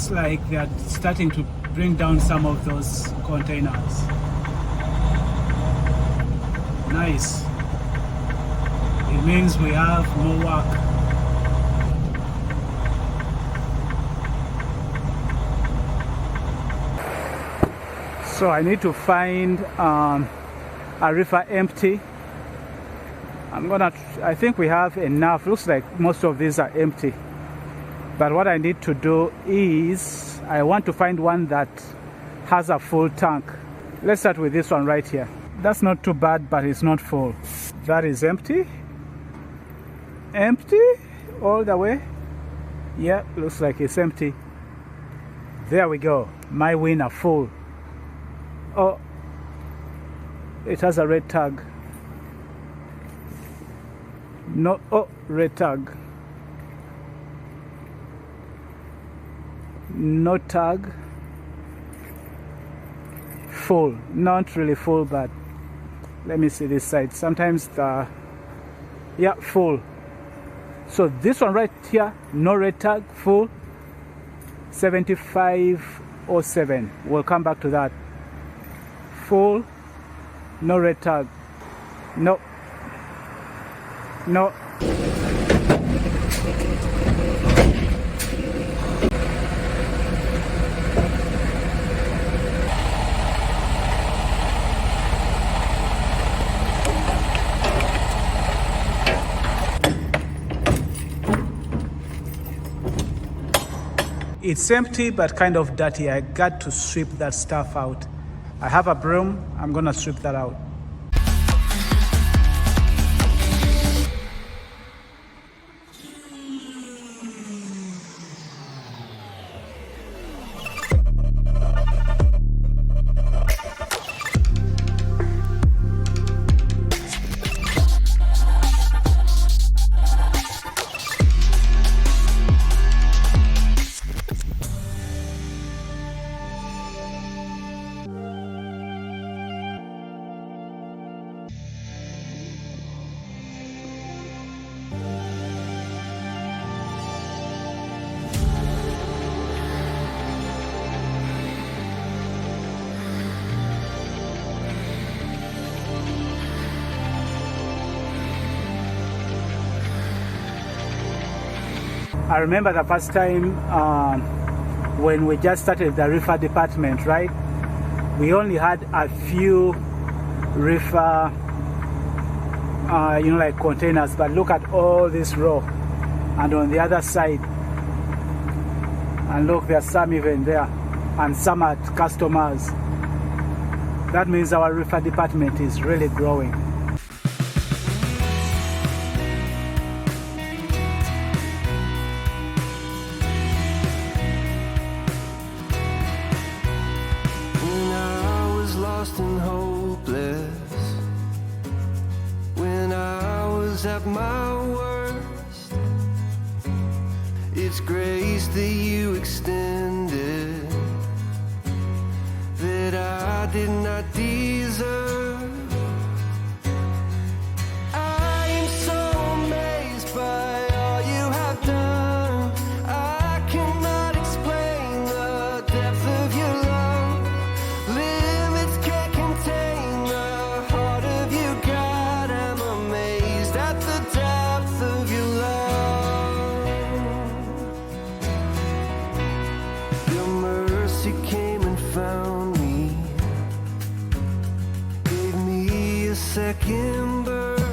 looks like they are starting to bring down some of those containers. Nice. It means we have more work. So I need to find a reefer empty. I think we have enough. Looks like most of these are empty. But what I need to do is, I want to find one that has a full tank. Let's start with this one right here. That's not too bad, but it's not full. That is empty. Empty all the way. Yeah, looks like it's empty. There we go. My winner, full. Oh, it has a red tag. No, oh, red tag. No tag. Full. Not really full, but let me see this side. Sometimes yeah, full. So this one right here, no red tag, full. 7507. We'll come back to that. Full, no red tag. No. No. It's empty but kind of dirty. I got to sweep that stuff out. I have a broom. I'm gonna sweep that out. I remember the first time when we just started the reefer department, right? We only had a few reefer, like containers, but look at all this row. And on the other side, and look, there's some even there, and some at customers. That means our reefer department is really growing. And hopeless, when I was at my worst, it's grace that you extended that I did not deserve. I am so amazed by all you have done. I cannot explain the depth of your love. Second birth,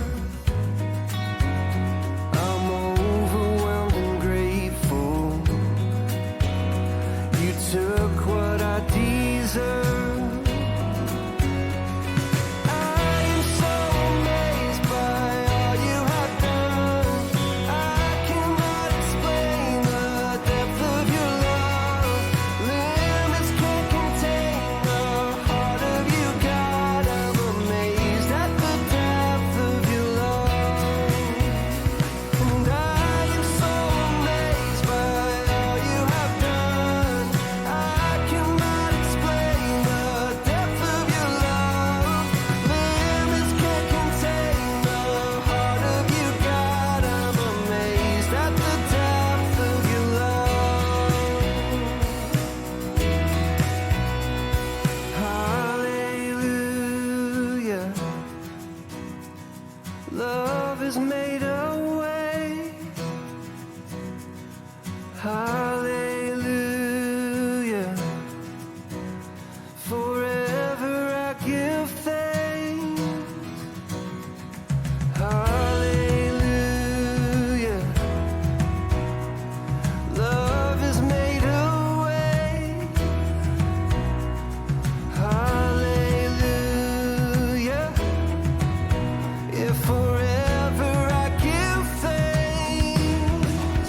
I'm overwhelmed and grateful. You took what I deserve. I am so amazed by all you have done. I cannot explain the depth of your love. Limits can't contain the heart of you, God. I'm amazed at the depth has made a way. Hallelujah. Forever I give thanks. Hallelujah. Love has made a way. Hallelujah. Yeah, forever I give thanks.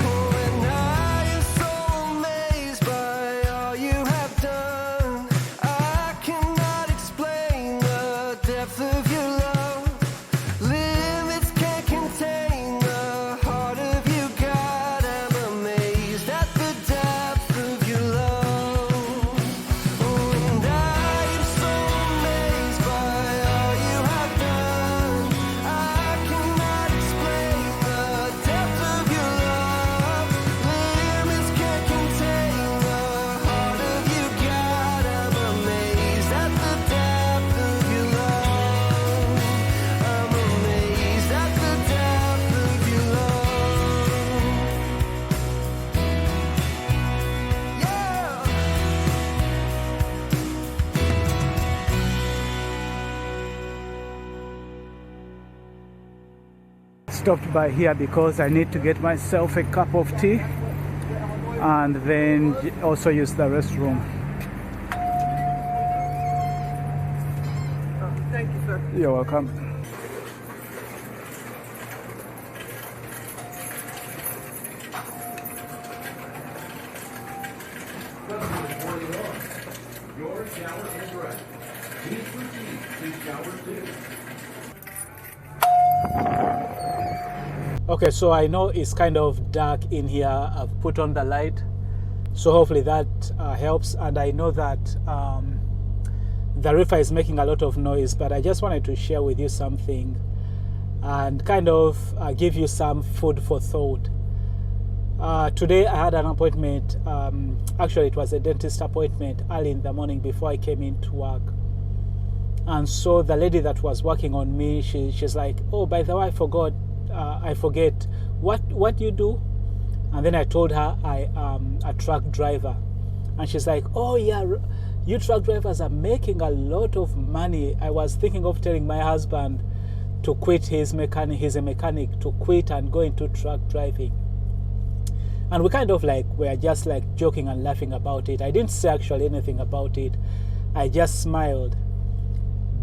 Oh, and I am so amazed by all you have done. I cannot explain the depth of your love. Limits can't contain the heart of you, God. I'm amazed at the depth of your love. Oh, and I am so amazed by all you have done. I cannot explain the depth of your love. Limits can't contain the heart of you, God. I'm amazed at the depth of your love. I'm amazed at the depth of your love. Yeah. Stopped by here because I need to get myself a cup of tea and then also use the restroom. Thank you, sir. You're welcome. Your shower is ready. Please proceed to shower 2. Okay, so I know it's kind of dark in here. I've put on the light, so hopefully that helps. And I know that the river is making a lot of noise, but I just wanted to share with you something and kind of give you some food for thought. Today I had an appointment. Actually, it was a dentist appointment early in the morning before I came into work. And so the lady that was working on me, she's like, "Oh, by the way, I forget what you do." And then I told her I am a truck driver, and she's like, "Oh yeah, you truck drivers are making a lot of money." I was thinking of telling my husband to quit he's a mechanic, to quit and go into truck driving. And we kind of were just joking and laughing about it. I didn't say actually anything about it. I just smiled.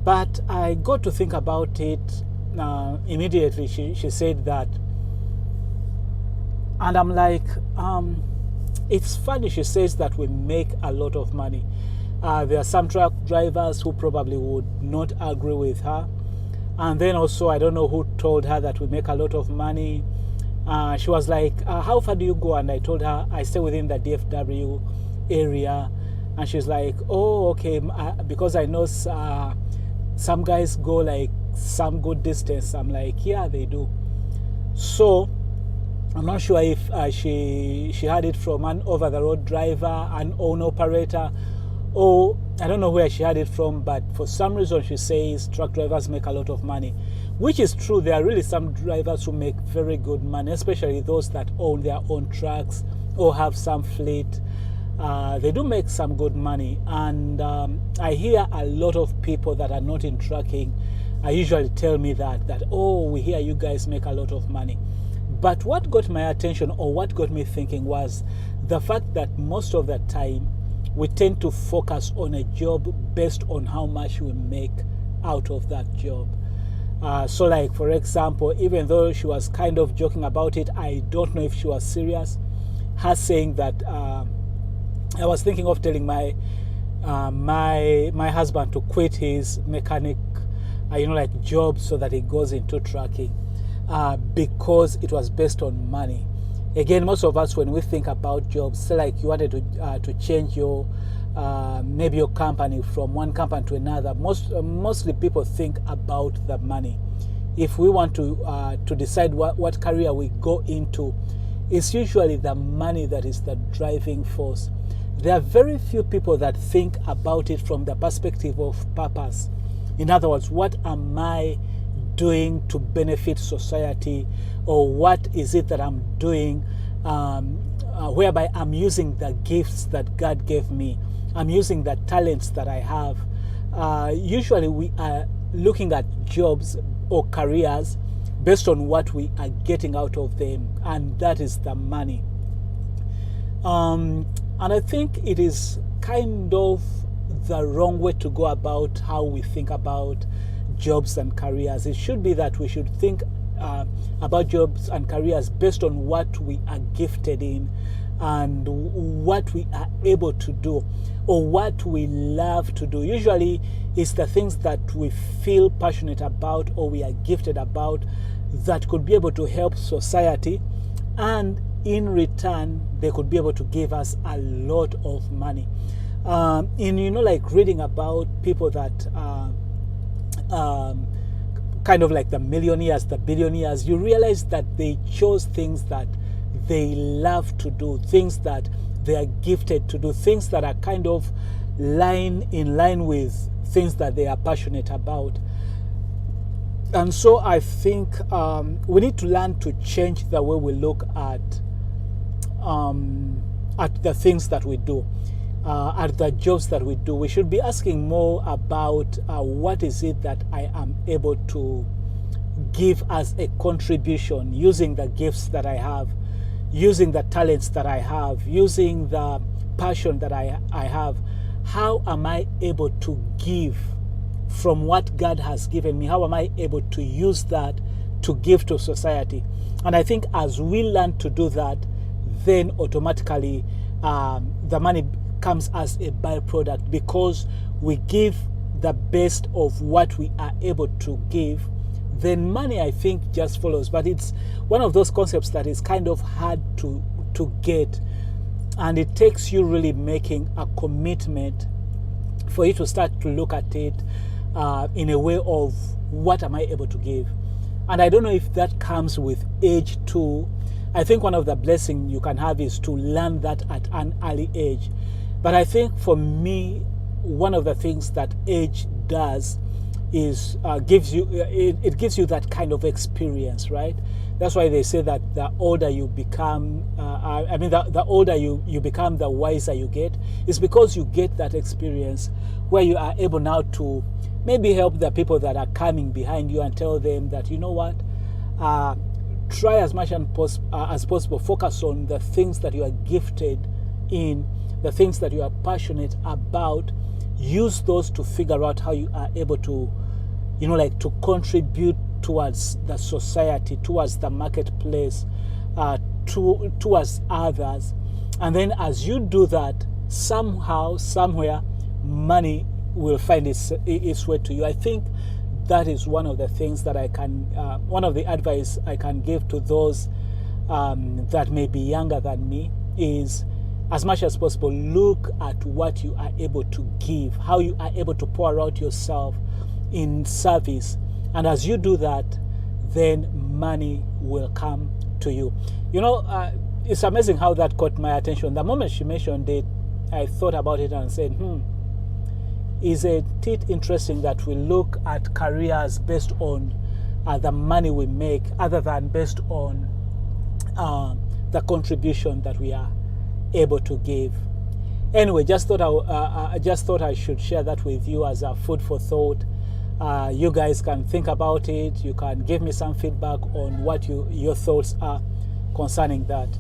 But I got to think about it immediately. She said that. And I'm like, it's funny she says that we make a lot of money. There are some truck drivers who probably would not agree with her. And then also, I don't know who told her that we make a lot of money. She was like, how far do you go? And I told her I stay within the DFW area. And she's like, oh, okay, because I know some guys go some good distance. I'm like, yeah, they do. So I'm not sure if she heard it from an over-the-road driver, an own operator, or I don't know where she had it from, but for some reason she says truck drivers make a lot of money, which is true. There are really some drivers who make very good money, especially those that own their own trucks or have some fleet. They do make some good money. And I hear a lot of people that are not in trucking usually tell me that, oh, we hear you guys make a lot of money. But what got my attention, or what got me thinking, was the fact that most of the time we tend to focus on a job based on how much we make out of that job. So for example, even though she was kind of joking about it, I don't know if she was serious. Her saying that, I was thinking of telling my husband to quit his mechanic, job, so that he goes into trucking, because it was based on money. Again, most of us, when we think about jobs, say you wanted to change your maybe your company from one company to another, mostly people think about the money. If we want to decide what career we go into, it's usually the money that is the driving force. There are very few people that think about it from the perspective of purpose. In other words, what am I doing to benefit society, or what is it that I'm doing whereby I'm using the gifts that God gave me. I'm using the talents that I have. Usually we are looking at jobs or careers based on what we are getting out of them, and that is the money. And I think it is kind of the wrong way to go about how we think about jobs and careers. It should be that we should think about jobs and careers based on what we are gifted in and what we are able to do, or what we love to do. Usually it's the things that we feel passionate about or we are gifted about that could be able to help society, and in return they could be able to give us a lot of money. In like reading about people that kind of like the millionaires, the billionaires, you realize that they chose things that they love to do, things that they are gifted to do, things that are kind of in line with things that they are passionate about. And so I think we need to learn to change the way we look at the things that we do, at the jobs that we do. We should be asking more about what is it that I am able to give as a contribution, using the gifts that I have, using the talents that I have, using the passion that I have. How am I able to give from what God has given me? How am I able to use that to give to society? And I think as we learn to do that, then automatically the money comes as a byproduct, because we give the best of what we are able to give. Then money, I think, just follows. But it's one of those concepts that is kind of hard to get, and it takes you really making a commitment for you to start to look at it in a way of what am I able to give. And I don't know if that comes with age too. I think one of the blessings you can have is to learn that at an early age. But I think for me, one of the things that age does is gives you that kind of experience, right? That's why they say that the older you become, the older you become, the wiser you get. It's because you get that experience where you are able now to maybe help the people that are coming behind you and tell them that, you know what, try as much as possible, focus on the things that you are gifted in, the things that you are passionate about. Use those to figure out how you are able to, to contribute towards the society, towards the marketplace, towards others. And then as you do that, somehow, somewhere, money will find its way to you. I think that is one of the things that one of the advice I can give to those that may be younger than me is, as much as possible, look at what you are able to give, how you are able to pour out yourself in service. And as you do that, then money will come to you. It's amazing how that caught my attention. The moment she mentioned it, I thought about it and said, is it interesting that we look at careers based on the money we make, other than based on the contribution that we are able to give. Anyway, just thought I should share that with you as a food for thought. You guys can think about it. You can give me some feedback on what your thoughts are concerning that.